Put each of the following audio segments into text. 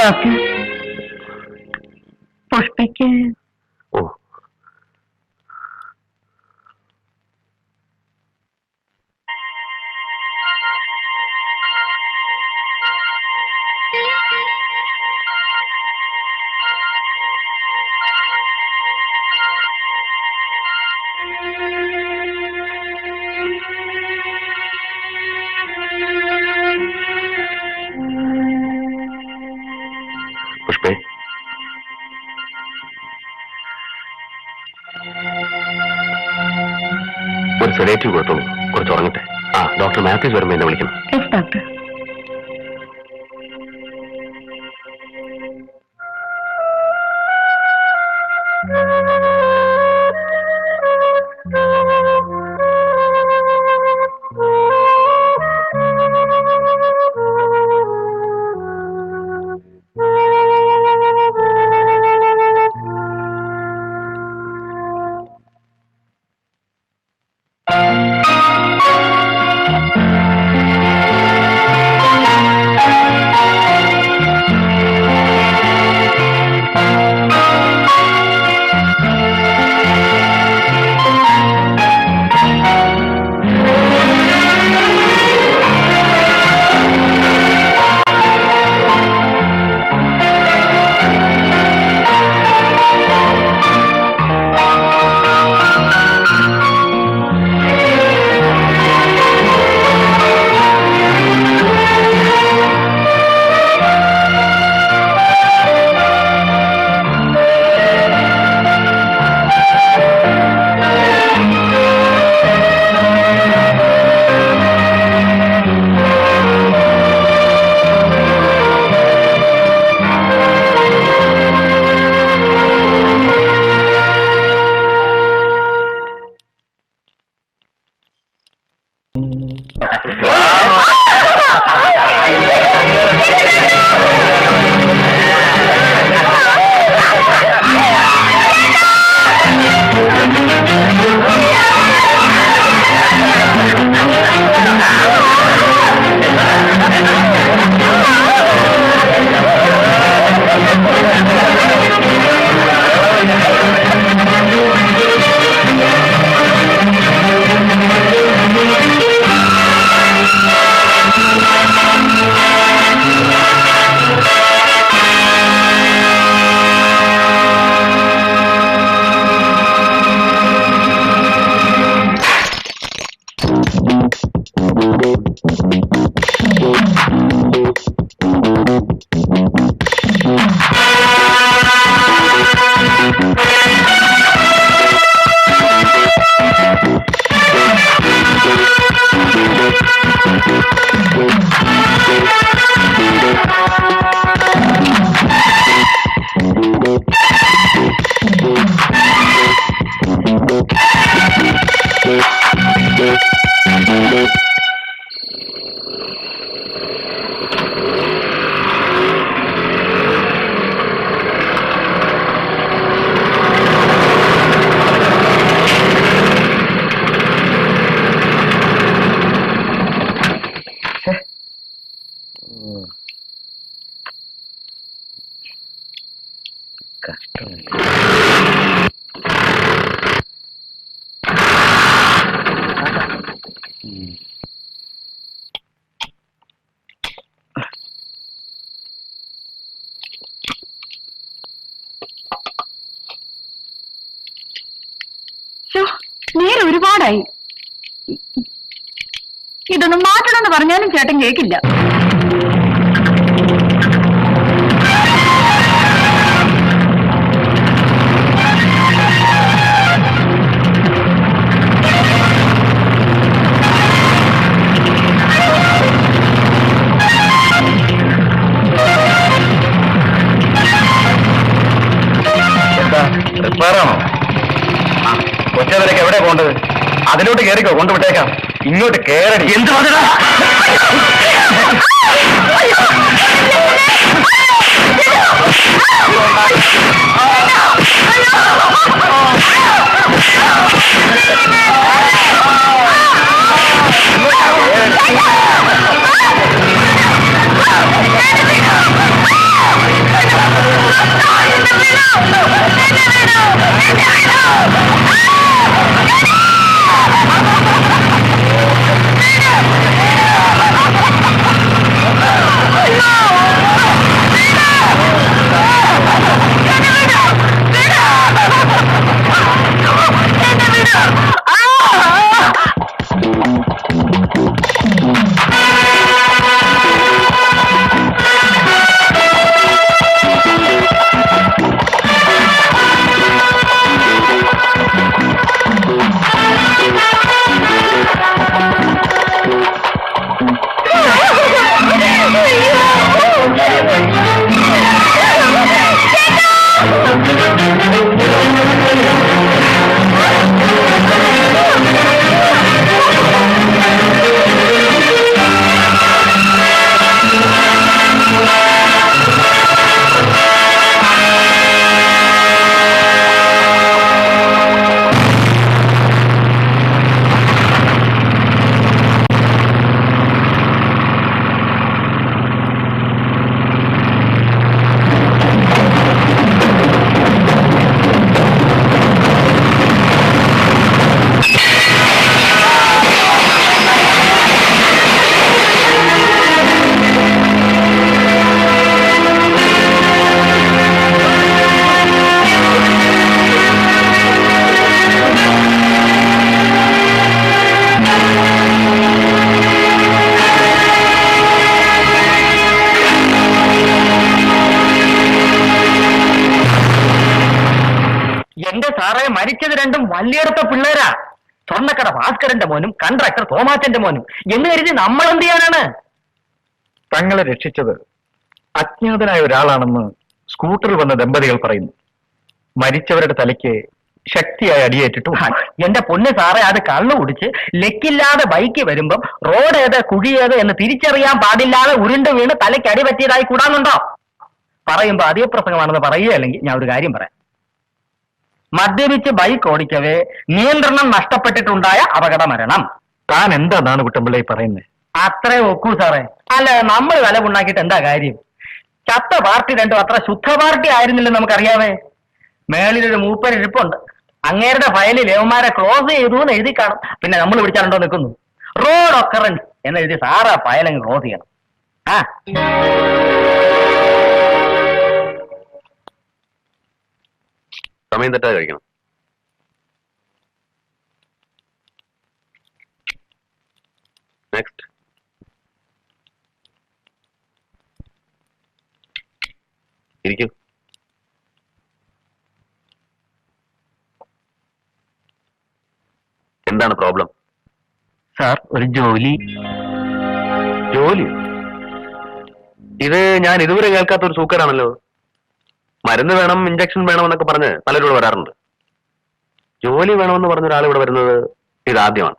Doctor, പുഷ്പയ്ക്ക് ഓ, പുഷ്പേ, ഒരു sedative കൊടുത്തോളൂ, കുറച്ച് ഉറങ്ങട്ടെ. ആ, ഡോക്ടർ മാത്യൂസ് വരുമ്പോൾ എന്നെ വിളിക്കണം. Yes doctor. നേരെ ഒരുപാടായി. ഇതൊന്നും മാറ്റണമെന്ന് പറഞ്ഞാലും ചേട്ടൻ കേൾക്കില്ല. കൊച്ചവരൊക്കെ എവിടെ പോണ്ടത്? അതിലോട്ട് കയറിക്കോ, കൊണ്ടുവിട്ടേക്കാം. ഇങ്ങോട്ട് കേറടി. എന്ത് പറഞ്ഞാ? എന്റെ സാറേ മരിച്ചത് രണ്ടും വലിയടത്ത പിള്ളേരാ. സ്വർണ്ണക്കട ഭാസ്കരന്റെ മോനും കൺട്രാക്ടർ തോമാച്ചന്റെ മോനും എന്ന് കരുതി നമ്മൾ എന്ത് ചെയ്യാനാണ്? തങ്ങളെ രക്ഷിച്ചത് അജ്ഞാതനായ ഒരാളാണെന്ന് സ്കൂട്ടറിൽ വന്ന ദമ്പതികൾ പറയുന്നു. മരിച്ചവരുടെ തലയ്ക്ക് ശക്തിയായി അടിയേറ്റിട്ടു. എന്റെ പൊന്ന് സാറേ, അത് കള്ളു കുടിച്ച് ലെക്കില്ലാതെ ബൈക്ക് വരുമ്പം റോഡ് ഏത് കുഴി ഏത് എന്ന് തിരിച്ചറിയാൻ പാടില്ലാതെ ഉരുണ്ട് വീണ് തലയ്ക്ക് അടി പറ്റിയതായി കൂടാന്നുണ്ടോ? പറയുമ്പോ അതേ പ്രസംഗമാണെന്ന് പറയുകയല്ലെങ്കിൽ ഞാൻ ഒരു കാര്യം പറയാം. മദ്യപിച്ച് ബൈക്ക് ഓടിക്കവേ നിയന്ത്രണം നഷ്ടപ്പെട്ടിട്ടുണ്ടായ അപകട മരണം. താൻ എന്താണ് കുട്ടമ്പിള്ളി പറയുന്നത്? അത്രേ ഒക്കൂ സാറേ. അല്ല, നമ്മൾ വില ഉണ്ടാക്കിയിട്ട് എന്താ കാര്യം? ചത്ത പാർട്ടി രണ്ടും അത്ര ശുദ്ധ പാർട്ടി ആയിരുന്നില്ലെന്ന് നമുക്കറിയാവേ. മേളിലൊരു മൂപ്പരിപ്പുണ്ട്, അങ്ങേരുടെ ഫയലിൽ ലേവന്മാരെ ക്ലോസ് ചെയ്തു എന്ന് എഴുതി കാണും. പിന്നെ നമ്മൾ വിളിച്ചാലുണ്ടോ നിൽക്കുന്നു. റോഡ് ഒക്കറൻസ് എന്ന് എഴുതി സാറാ ഫയലങ്ങ് ക്ലോസ് ചെയ്യണം. ആ സമയം തെറ്റാതെ കഴിക്കണം. നെക്സ്റ്റ്. ഇരിക്കൂ. എന്താണ് പ്രോബ്ലം? സാർ, ഒരു ജോലി. ജോലി? ഇത് ഞാൻ ഇതുവരെ കേൾക്കാത്ത ഒരു സൂക്കറാണല്ലോ. മരുന്ന് വേണം, ഇഞ്ചക്ഷൻ വേണം എന്നൊക്കെ പറഞ്ഞ് പലരും ഇവിടെ വരാറുണ്ട്. ജോലി വേണമെന്ന് പറഞ്ഞ ഒരാൾ ഇവിടെ വരുന്നത് ഇതാദ്യമാണ്.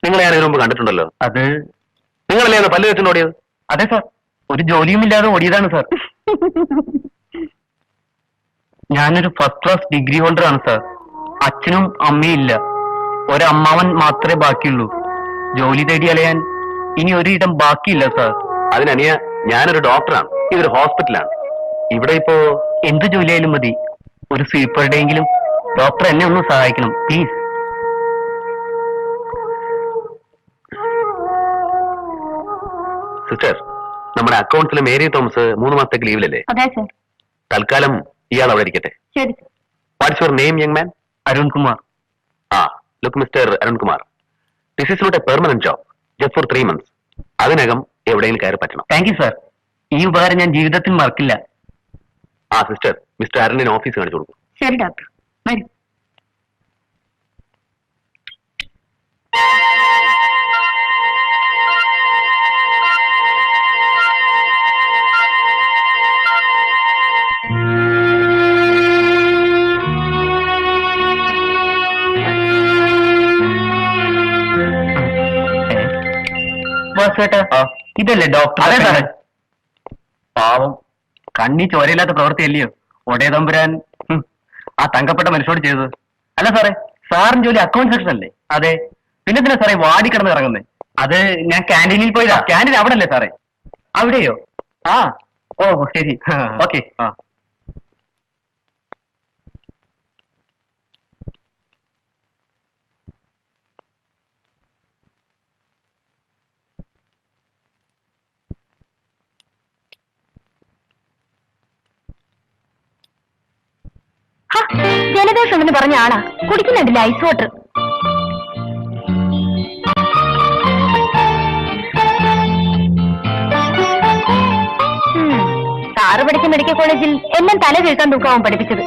നിങ്ങളെ ഞാൻ ഇതിനു മുമ്പ് കണ്ടിട്ടുണ്ടല്ലോ. അത് നിങ്ങളല്ലേ ഒന്ന് പല്ല് വെച്ചിട്ട് ഓടിയത്? അതെ സാർ, ഒരു ജോലിയും ഇല്ലാതെ ഓടിയതാണ് സാർ. ഞാനൊരു ഫസ്റ്റ് ക്ലാസ് ഡിഗ്രി ഹോൾഡറാണ് സാർ. അച്ഛനും അമ്മയും ഇല്ല, ഒരമ്മാവൻ മാത്രമേ ബാക്കിയുള്ളൂ. ജോലി തേടി അലയാൻ ഇനി ഒരിടം ബാക്കിയില്ല സാർ. അതിനനിയ ഞാനൊരു ഡോക്ടറാണ്, ഇതൊരു ഹോസ്പിറ്റലാണ്. ഇവിടെ ഇപ്പോ എന്ത് ജോലിയായാലും മതി, ഒരു സ്വീപ്പറുടെ എങ്കിലും. ഡോക്ടർ എന്നെ ഒന്ന് സഹായിക്കണം പ്ലീസ്. സിസ്റ്റർ, നമ്മുടെ അക്കൗണ്ട്സിലെ മേരി തോമസ് 3 മാസത്തേക്ക് ലീവിലല്ലേ? അതെ സർ. തൽക്കാലം ഇയാൾ അവിടെ ഇരിക്കട്ടെ. ശരി sir. What's your name young man? Arunkumar. Look mister Arunkumar, this is not a permanent job, just for 3 months. അതിനകം എവിടെയെങ്കിലും കയറി പറ്റണം. താങ്ക് യു സാർ, ഈ ഉപകാരം ഞാൻ ജീവിതത്തിൽ മറക്കില്ല. സിസ്റ്റർ, മിസ്റ്റർ അരുണിന് ഓഫീസ് കാണിച്ചു കൊടുക്കും. ശരി ഡോക്ടർ, വരും. ഇതല്ലേ ഡോക്ടർ? അതെ സാറേ. പാവം, കണ്ണി ചോരയില്ലാത്ത പ്രവൃത്തിയല്ലയോ ഒടേ തമ്പുരാൻ ആ തങ്കപ്പെട്ട മനുഷ്യരോട് ചെയ്തത്. അല്ല സാറേ, സാറിന് ജോലി അക്കൗണ്ട് സെക്ഷൻ അല്ലേ? അതെ. പിന്നെ തന്നെ സാറേ വാടി കിടന്ന് ഇറങ്ങുന്നേ? അത് ഞാൻ ക്യാൻറ്റീനിൽ പോയതാ. ക്യാൻറ്റീൻ അവിടെ അല്ലേ സാറേ? അവിടെയോ? ഓ ശരി, ഓക്കെ. ജലദോഷം എന്ന് പറഞ്ഞ ആളാ, കുടിക്കുന്നുണ്ടല്ലേ ഐസ് വാട്ടർ. സാറ് പഠിച്ച മെഡിക്കൽ കോളേജിൽ എല്ലാം തല കേൾക്കാൻ തൂക്കാവും പഠിപ്പിച്ചത്.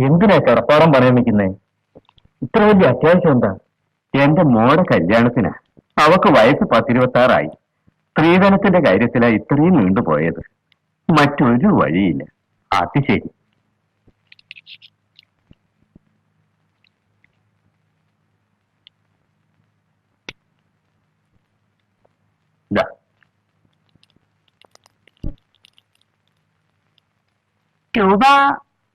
എന്തിനാ കടപ്പാടം പറയാൻ വെക്കുന്നേ? ഇത്ര വലിയ അത്യാവശ്യം എന്താ? എന്റെ മോടെ കല്യാണത്തിനാ. അവക്ക് വയസ്സ് 10-26 സ്ത്രീധനത്തിന്റെ കാര്യത്തിലാ ഇത്രയും നീണ്ടുപോയത്. മറ്റൊരു വഴിയില്ല. അത് ശരി. രൂപ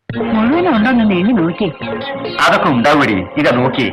മുഴുവനും ഉണ്ടോന്ന് എണ്ണി നോക്കി. അതൊക്കെ ഉണ്ടാവൂടി, ഇതാ നോക്കി.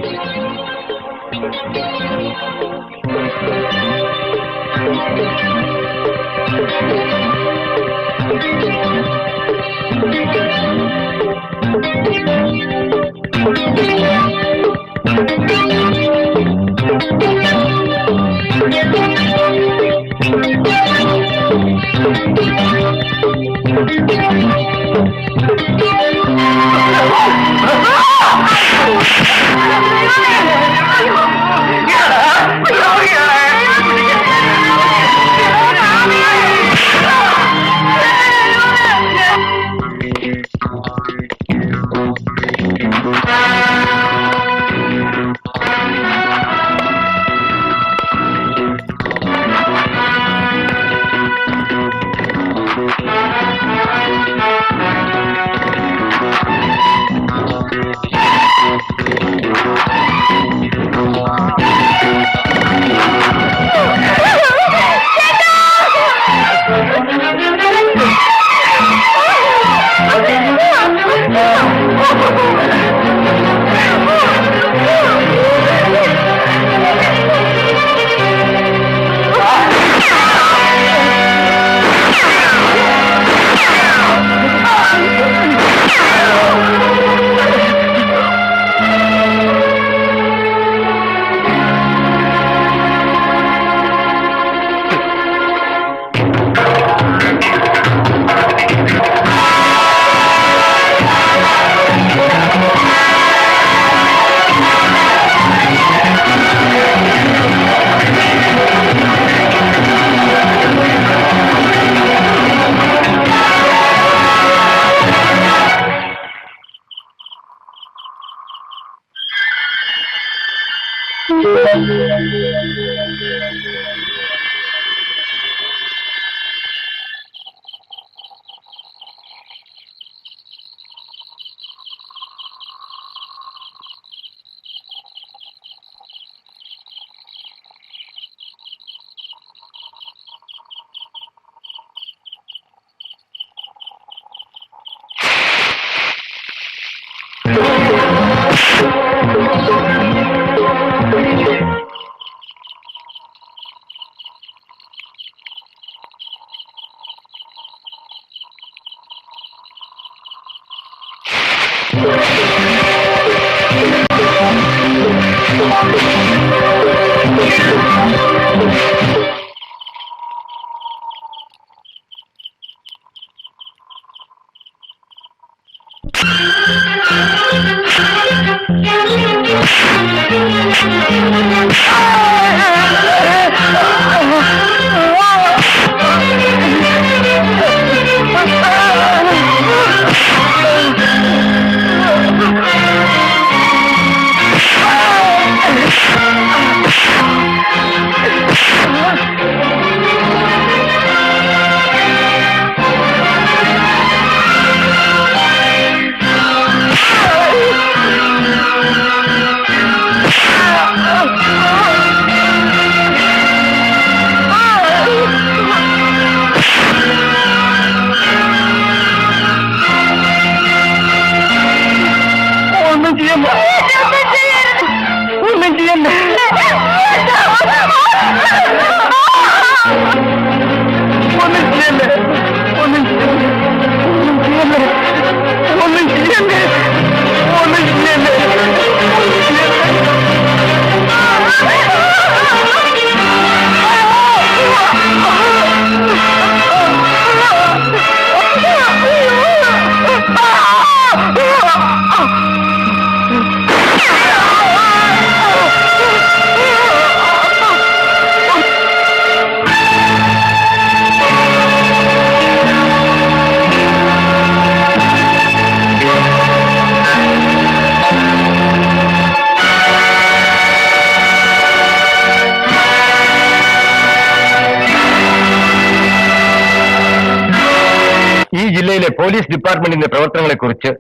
ജില്ലയിലെ പോലീസ് ഡിപ്പാർട്ട്മെന്റിന്റെ പ്രവർത്തനങ്ങളെക്കുറിച്ച്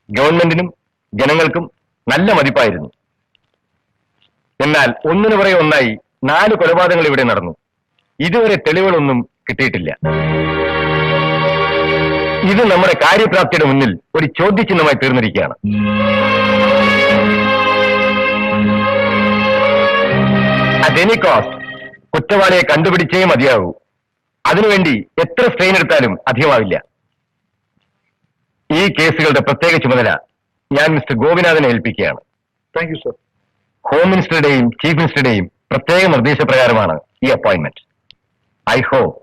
ഗവൺമെന്റിനും ജനങ്ങൾക്കും നല്ല മതിപ്പായിരുന്നു. എന്നാൽ ഒന്നിനു പുറകെ ഒന്നായി 4 കൊലപാതകങ്ങൾ ഇവിടെ നടന്നു. ഇതുവരെ തെളിവുകളൊന്നും കിട്ടിയിട്ടില്ല. ഇത് നമ്മുടെ കാര്യപ്രാപ്തിയുടെ മുന്നിൽ ഒരു ചോദ്യചിഹ്നമായി തീർന്നിരിക്കുകയാണ്. അറ്റ് എനി കോസ്റ്റ് കുറ്റവാളിയെ കണ്ടുപിടിച്ചേ മതിയാകൂ. അതിനുവേണ്ടി എത്ര സ്ട്രെയിൻ എടുത്താലും അധികമാവില്ല. ഈ കേസുകളുടെ പ്രത്യേക ചുമതല ഞാൻ മിസ്റ്റർ ഗോപിനാഥനെ ഏൽപ്പിക്കുകയാണ്. Thank you sir. ഹോം മിനിസ്റ്ററുടെയും ചീഫ് മിനിസ്റ്ററുടെയും പ്രത്യേക നിർദ്ദേശപ്രകാരമാണ് ഈ appointment. I hope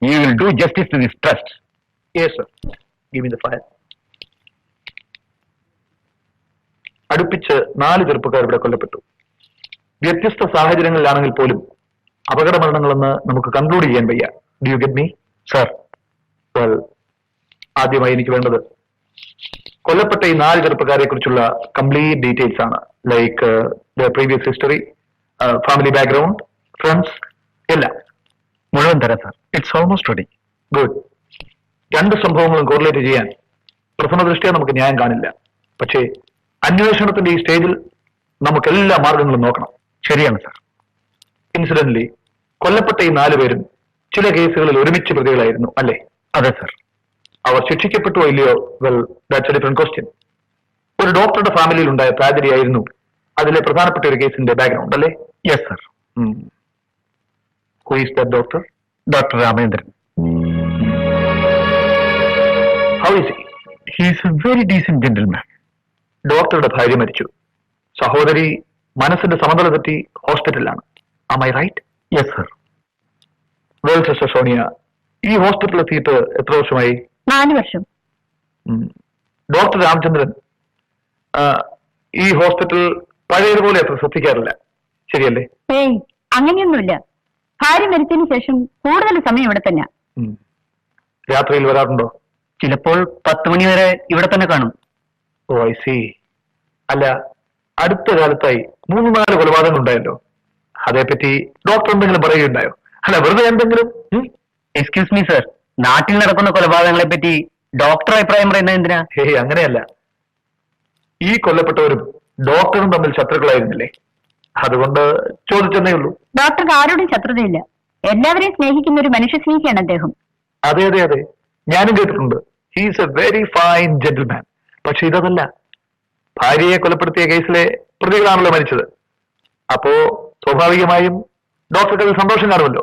you will do justice to this trust. Yes sir. Give me the file. അടുപ്പിച്ച് 4 ചെറുപ്പക്കാർ ഇവിടെ കൊല്ലപ്പെട്ടു. വ്യത്യസ്ത സാഹചര്യങ്ങളിലാണെങ്കിൽ പോലും അപകട മരണങ്ങളെന്ന് നമുക്ക് കൺക്ലൂഡ് ചെയ്യാൻ വയ്യ. Do you get me sir? Well, ആദ്യമായി എനിക്ക് വേണ്ടത് കൊല്ലപ്പെട്ട ഈ 4 ചെറുപ്പക്കാരെ കുറിച്ചുള്ള കംപ്ലീറ്റ് ഡീറ്റെയിൽസ് ആണ്. Like previous history, family background, friends, എല്ലാം മുഴുവൻ തരാം sir. It's almost ready. Good. 2 സംഭവങ്ങളും കോറിലേറ്റ് ചെയ്യാൻ പ്രഥമ ദൃഷ്ടിയ നമുക്ക് ന്യായം കാണില്ല. പക്ഷേ അന്വേഷണത്തിന്റെ ഈ സ്റ്റേജിൽ നമുക്ക് എല്ലാ മാർഗങ്ങളും നോക്കണം. ശരിയാണ് സർ. ഇൻസിഡന്റലി കൊല്ലപ്പെട്ട ഈ 4 പേരും ചില കേസുകളിൽ ഒരുമിച്ച് പ്രതികളായിരുന്നു, അല്ലേ? അതെ സർ. അവർ ശിക്ഷിക്കപ്പെട്ടോ ഇല്ലയോ? Well, that's A different question. ഒരു ഡോക്ടറുടെ ഫാമിലിയിൽ ഉണ്ടായ ട്രാജഡി ആയിരുന്നു അതിലെ പ്രധാനപ്പെട്ട ഒരു കേസിന്റെ ബാക്ക്ഗ്രൗണ്ട്, അല്ലേ? Yes sir. Who is that doctor? Doctor Ramendran. How is he? He is a very decent gentleman. ഡോക്ടറുടെ ഭാര്യ മരിച്ചു. സഹോദരി മനസ്സിന്റെ സമനില തെറ്റി ഹോസ്പിറ്റലിലാണ്. Am I right? Yes sir. Well sister Sonia, ഈ ഹോസ്പിറ്റലിൽ എത്തിയിട്ട് എത്ര വർഷമായി? 4 വർഷം. ഡോക്ടർ രാമചന്ദ്രൻ ഈ ഹോസ്പിറ്റൽ പഴയതുപോലെ അത്ര ശ്രദ്ധിക്കാറില്ല, ശരിയല്ലേ? ഏയ്, അങ്ങനെയൊന്നുമില്ല. ഭാര്യ മരിച്ചതിന് ശേഷം കൂടുതൽ സമയം ഇവിടെ തന്നെ. രാത്രിയിൽ വരാറുണ്ടോ? ചിലപ്പോൾ 10 മണി വരെ ഇവിടെ തന്നെ കാണും. ഓ, ഐ സി. അല്ല, അടുത്ത കാലത്തായി 3-4 കൊലപാതകങ്ങൾ ഉണ്ടായല്ലോ. അതേപ്പറ്റി ഡോക്ടർ എന്തെങ്കിലും പറയുകയുണ്ടായോ? അല്ല, വെറുതെ എന്തെങ്കിലും? എക്സ്ക്യൂസ് മീ സർ, നാട്ടിൽ നടക്കുന്ന കൊലപാതകങ്ങളെ പറ്റി ഡോക്ടർ അഭിപ്രായം പറയുന്നത് എന്തിനാ? ഹേയ്, അങ്ങനെയല്ല. ഈ കൊല്ലപ്പെട്ടവരും ഡോക്ടറും തമ്മിൽ ശത്രുക്കളായിരുന്നില്ലേ? അതുകൊണ്ട് ചോദിച്ചെന്നേ ഉള്ളൂ. ഡോക്ടർക്ക് ആരോടും ശത്രുതയില്ല. എല്ലാവരെയും സ്നേഹിക്കുന്ന ഒരു മനുഷ്യ സ്നേഹിയാണ് അദ്ദേഹം. അതെ അതെ അതെ, ഞാനും കേട്ടിട്ടുണ്ട്. He's A very fine gentleman. പക്ഷെ ഇതല്ല. ഭാര്യയെ കൊലപ്പെടുത്തിയ കേസിലെ പ്രതികളാണല്ലോ മരിച്ചത്. അപ്പോ സ്വാഭാവികമായും ഡോക്ടർക്ക് അത് സന്തോഷം കാണുമല്ലോ.